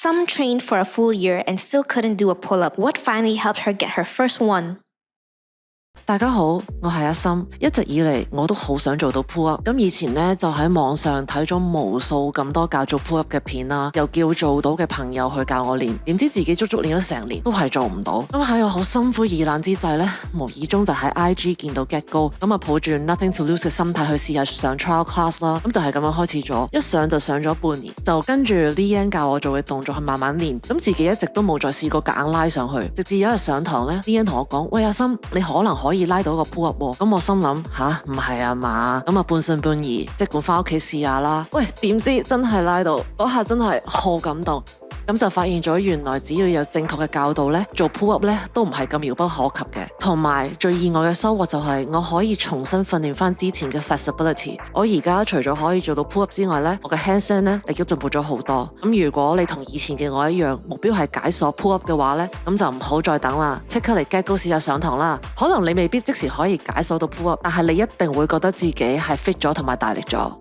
Some trained for a full year and still couldn't do a pull-up. What finally helped her get her first one?大家好，我係阿心。一直以嚟我都好想做到 pull up。咁以前呢，就喺網上睇咗無數咁多教做 pull up 嘅片啦，又叫做到嘅朋友去教我練，點知自己足足練咗成年都係做唔到。咁喺我好心灰意冷之際呢，無意中就喺 IG 見到 Get Go， 咁啊抱住 nothing to lose 嘅心態去試下上 trial class 啦。咁就係咁樣開始咗，一上就上咗半年，就跟住 Leanne 教我做嘅動作去慢慢練。咁自己一直都冇再試過夾硬拉上去，直至有一日上堂呢 Leanne 同我講：喂，阿心，你可能可以拉到個 pull up 喎。咁我心諗唔係啊嘛，咁啊半信半疑，即管翻屋企試下啦。喂，點知真係拉到，嗰下真係好感動。咁就發現咗原來只要有正確嘅教導呢，做 pull up 呢都唔係咁遙不可及嘅。同埋最意外嘅收穫就係我可以重新訓練翻之前嘅 flexibility。我而家除咗可以做到 pull up 之外呢，我嘅 handstand 呢亦都進步咗好多。咁如果你同以前嘅我一樣，目標係解鎖 pull up 嘅話呢，咁就唔好再等啦，即刻嚟 Get Go試下上堂啦。可能你未必即時可以解鎖到 pull up，但係你一定會覺得自己係 fit 咗同埋大力咗。